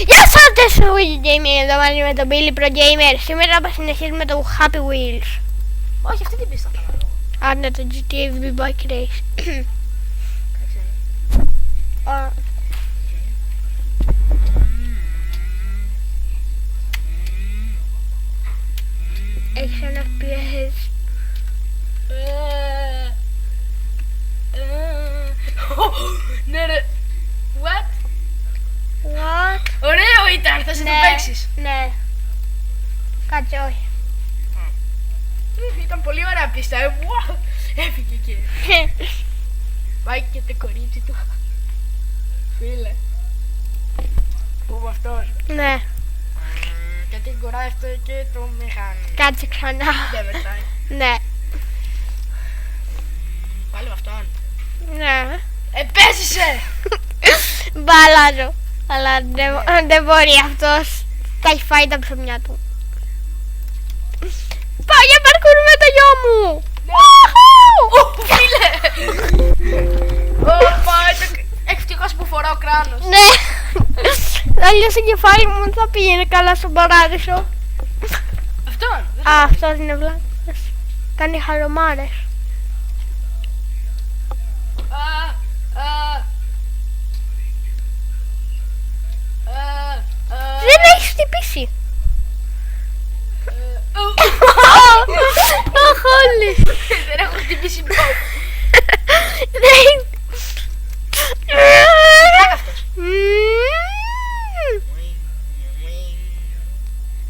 Γεια σας, το Wii Gaming εδώ μαζί με τον Billy Pro Gamer. Σήμερα θα συνεχίσουμε το Happy Wheels. Όχι, αυτή την πίστα θα κάνω. Α, ναι, το GTA V Bike Race. Κάτσε. Έχεις ένα FPS. Ναι ρε. What? What? Ωραίο ήταν, θα σε το παίξεις. Ναι. Κάτσε, όχι. Ήταν πολύ ωραία πίστα. Wow. Έφυγε και πάει και το κορίτσι του. Φίλε. Πού αυτός. Ναι. Γιατί κουράστηκε και το μηχάνημα. Κάτσε ξανά. Δεν μετράει. Ναι. Πάλι με αυτόν. Ναι. Επέζησε! Μπαλάζω. Αλλά δεν μπορεί αυτός. Τα έχει φάει τα ψωμιά του. Πάω για παρκούρ με το γιο μου. Φίλε! Ωπα, ευτυχώς που φοράω κράνος. Ναι. Αλλιώς το κεφάλι μου δεν θα πήγαινε καλά στον παράδεισο. Αυτόν. Α, αυτός είναι βλάκας. Κάνει χαλωμάρες. Δεν έχεις χτυπήσει. Αχ, όλοι. Δεν έχω χτυπήσει μπαμ.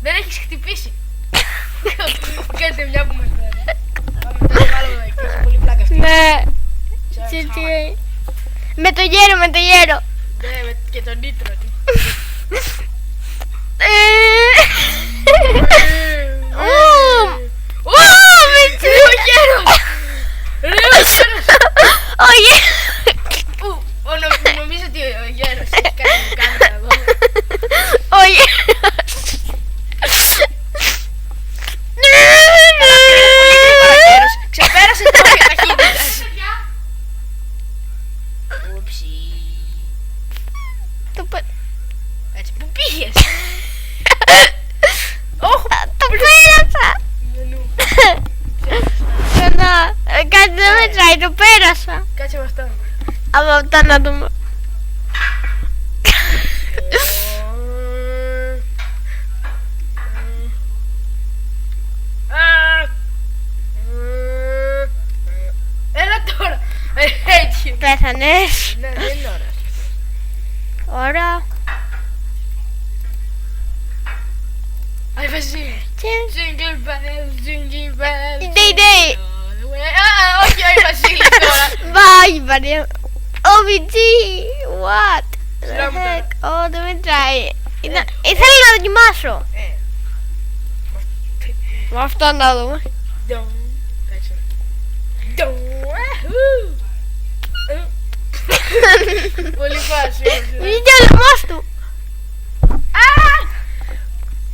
Δεν έχεις χτυπήσει. Κάντε μια που μας φέρει. Πάμε τώρα άλλο εκεί, έχει πολύ πλάκα αυτή. Ναι. GTA. Με το γέρο, με το γέρο. Ναι, και τον νίτρο. Ο γέρος! Ρε ο γέρος! Νομίζω ότι ο γέρος έχει κάτι που κάνει εδώ. Ο γέρος. Ξεπέρασε το όριο ταχύτητας. Ούψι. Έτσι, πού πήγες? Το πέρασα. Κάτι δεν μετράει, το πέρασα. Κάτσε με αυτόν. Από αυτά να δούμε. Έλα τώρα. Έτσι. Πέθανες. Ναι, δεν είναι ώρα. Ωραία. Αϊ, Βασίλη. Jingle bells, jingle bells. Ναι, ναι. Όχι, όχι, Βασίλη τώρα. Bye, Maria. OBG, what the Σειρά μου heck? Δεν μετράει. Ήθελα να δοκιμάσω. Με αυτό να δούμε. Κάτσε. Πολύ φάση. Βγήκε ο λαιμός του.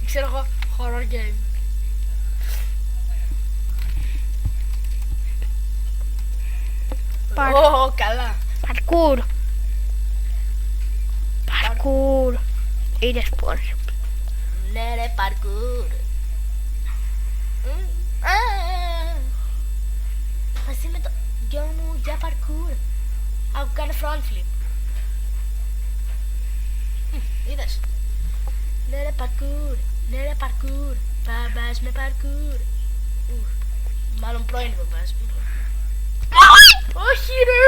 Ξέρω εγώ, horror game. Ω, καλά. Parkour. Parkour. Irresponsible. Ναι ρε, parkour. Μαζί με το γιο μου για parkour. Έχω κάνει front flip. Είδες. Ναι ρε, parkour. Ναι ρε, parkour. Μπαμπάς με parkour. Μάλλον πρώην μπαμπάς. Όχι ρε.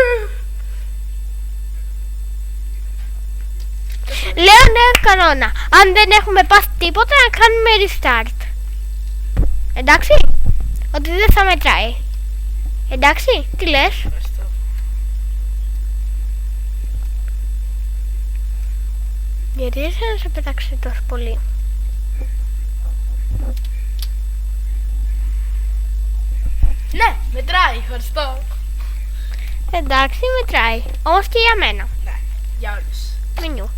Λέω νέο κανόνα. Αν δεν έχουμε πάθει τίποτα να κάνουμε restart. Εντάξει. Ότι δεν θα μετράει. Εντάξει. Τι λες? Γιατί ήρθε να σε πετάξει τόσο πολύ? Ναι, μετράει, ευχαριστώ. Εντάξει, μετράει. Όμως και για μένα. Ναι, για όλους. Μενιού.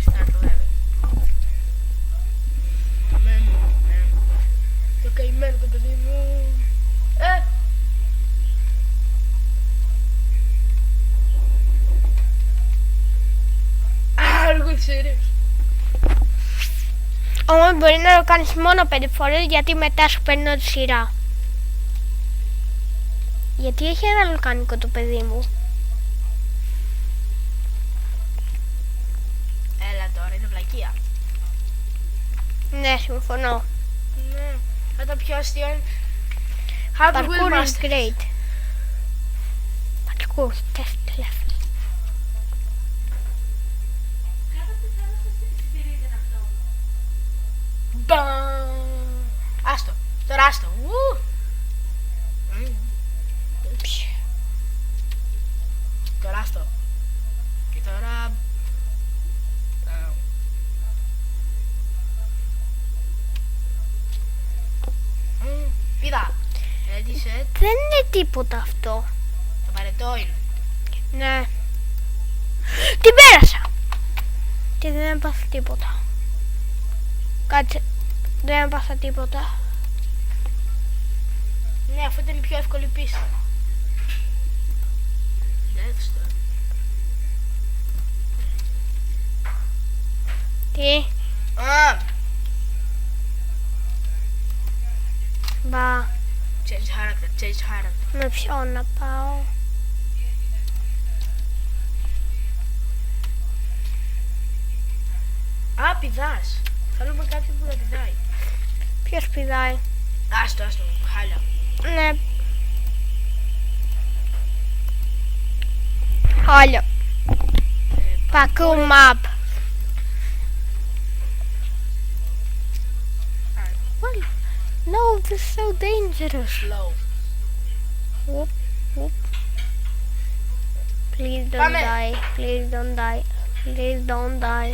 Start level. Το καημένο το παιδί μου. Are you serious? Όμως μπορεί να το κάνεις μόνο 5 φορές, γιατί μετά σου παίρνω τη σειρά. Γιατί έχει ένα λουκάνικο το παιδί μου. Έλα τώρα, είναι βλακεία. Ναι, συμφωνώ. Ναι, μετά πιο αστείο είναι. Happy Parkour Wheel is Masters. great. Parkour, test level. Μπαμ. Άστο, τώρα άστο. Ου. Τώρα άστο. Και τώρα... Πήδα. Ready, set. Δεν είναι τίποτα αυτό. Το παρετό είναι. Ναι. Την πέρασα. Και δεν έπαθα τίποτα. Κάτσε. Δεν έπαθα τίποτα. Ναι, αφού ήταν η πιο εύκολη πίστα. Death Star. Τι. Α, Μπα. change character. Με ποιον να πάω. Α, πηδάς. Θέλουμε κάποιον που να πηδάει. Ποιος πηδάει. Άστο, χάλια. Ναι. Άλλο. Parkour map. Well, no, this is so dangerous. Slow. Whoop, whoop. Please don't Πάμε. die. Please don't die. Please don't die.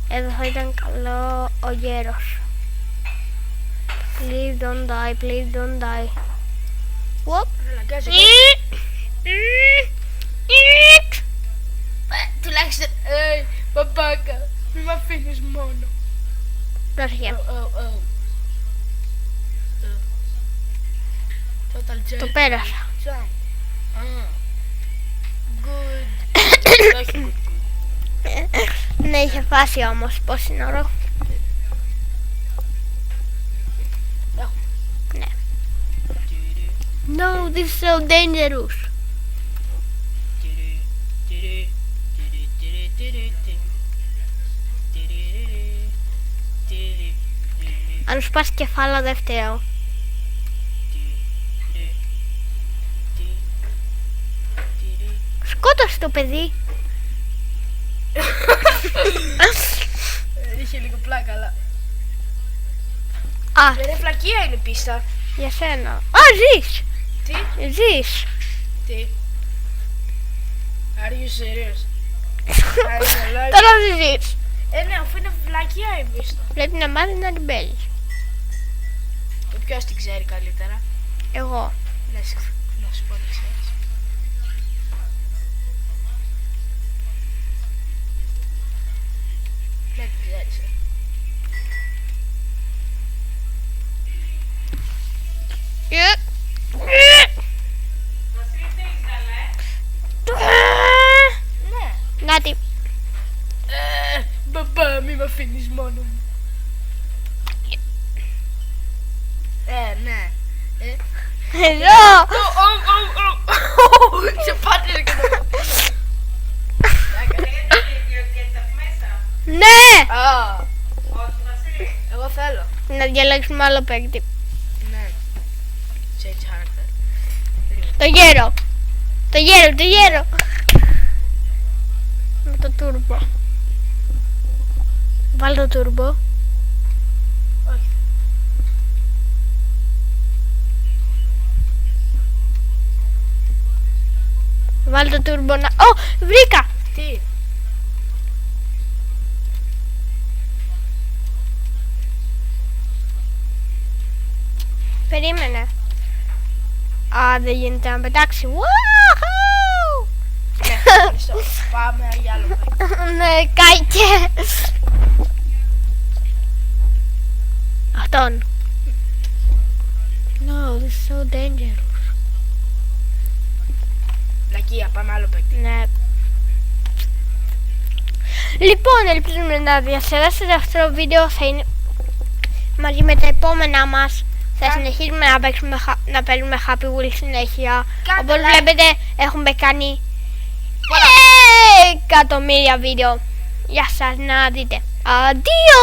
Εδώ θα ήταν καλό ο γέρος. Please don't die. Please don't die. Whoop. Αναγκάζει. Τουλάχιστον. Παπάκα. Μη μ' αφήνεις μόνο. Πρόσεχε. Total jet. Το πέρασα. Jump. Good. Όχι good. Ναι, είχε φάση όμως. Πώς είναι ωραίο. Έχουμε. Ναι. No, this is so dangerous. Αν σου πας κεφάλα δεύτερο. Σκότωσε το παιδί. Είχε λίγο πλάκα, αλλά... Α, Δεν είναι φλακία, είναι πίστα. για σένα. Α, ζεις. Τι? Ζεις. Τι? Are you serious? Are Τώρα δεν ζεις. ναι, αφού είναι φλακία η πίστα. Πρέπει να μάθεις να την παίζεις. Και ποιος την ξέρει καλύτερα? Εγώ. Να σου πω τι ξέρεις. Δεν την ξέρεις, Ναι. Νάτι. Μπαμπά, μη μ' αφήνεις μόνο μου. Ναι. Εδώ. Σε πάτησε και το... Ναι. Α, εγώ θέλω. Να διαλέξουμε άλλο παίκτη. Ναι. Change character. Το γέρο. Το γέρο. Με το τούρμπο. Βάλ το τούρμπο. Όχι. Βάλ το τούρμπο να... Ω, βρήκα. Τι? Περίμενε. Α, δεν γίνεται να πετάξει. Woohoo! Ναι, ευχαριστώ. Πάμε για άλλο παίκτη. Ναι, κάηκε. Αυτόν. No, this is so dangerous. Λακία, πάμε άλλο παίκτη. Ναι. Λοιπόν, ελπίζουμε να διασκεδάσετε αυτό το βίντεο. Θα είναι μαζί με τα επόμενα μας. Θα συνεχίσουμε να παίρνουμε Happy Wheels συνέχεια. Όπως βλέπετε έχουμε κάνει εκατομμύρια βίντεο. Γεια σας, να δείτε. Αντίο!